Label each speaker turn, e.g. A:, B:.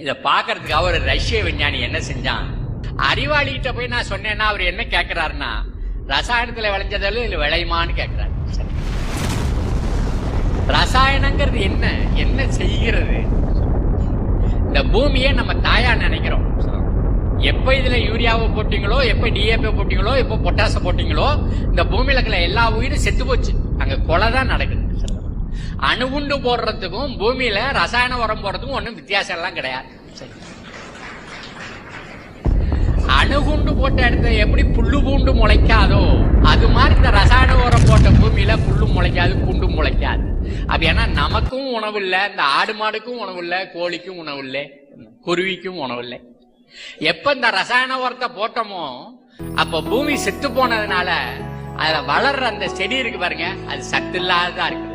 A: இதை பாக்குறதுக்காக ஒரு ரஷ்ய விஞ்ஞானி என்ன செஞ்சான், அறிவாளிகிட்ட போய் நான் சொன்னேன்னா அவர் என்ன கேட்கிறாருன்னா, ரசாயனத்துல விளைஞ்சதாலும் இல்ல விளையுமான்னு கேட்கிறாரு. ரசாயனங்கிறது என்ன என்ன செய்கிறது? இந்த பூமியை நம்ம தாயா நினைக்கிறோம். எப்ப இதுல யூரியாவை போட்டீங்களோ, எப்ப டிஏபி போட்டீங்களோ, எப்ப பொட்டாச போட்டீங்களோ, இந்த பூமியில இருக்கிற எல்லா உயிரும் செத்து போச்சு. அங்க கொலை தான் நடக்குது. அணுகுண்டு போடுறதுக்கும் பூமியில ரசாயன உரம் போடுறதுக்கும் ஒன்றும் வித்தியாசம் எல்லாம் கிடையாது. அணுகுண்டு போட்ட இடத்துல எப்படி புல்லு பூண்டு முளைக்காதோ அது மாதிரி இந்த ரசாயன உரம் போட்ட பூமியில புல்லும் முளைக்காது, பூண்டும் முளைக்காது. அப்படி ஏன்னா நமக்கும் உணவு இல்லை, இந்த ஆடு மாடுக்கும் உணவு இல்லை, கோழிக்கும் உணவு இல்லை, குருவிக்கும் உணவு இல்லை. எப்ப இந்த ரசாயன உரத்தை போட்டோமோ அப்ப பூமி செத்து போனதுனால அதுல வளர்ற அந்த செடி இருக்கு பாருங்க, அது சத்து இல்லாததா இருக்கு.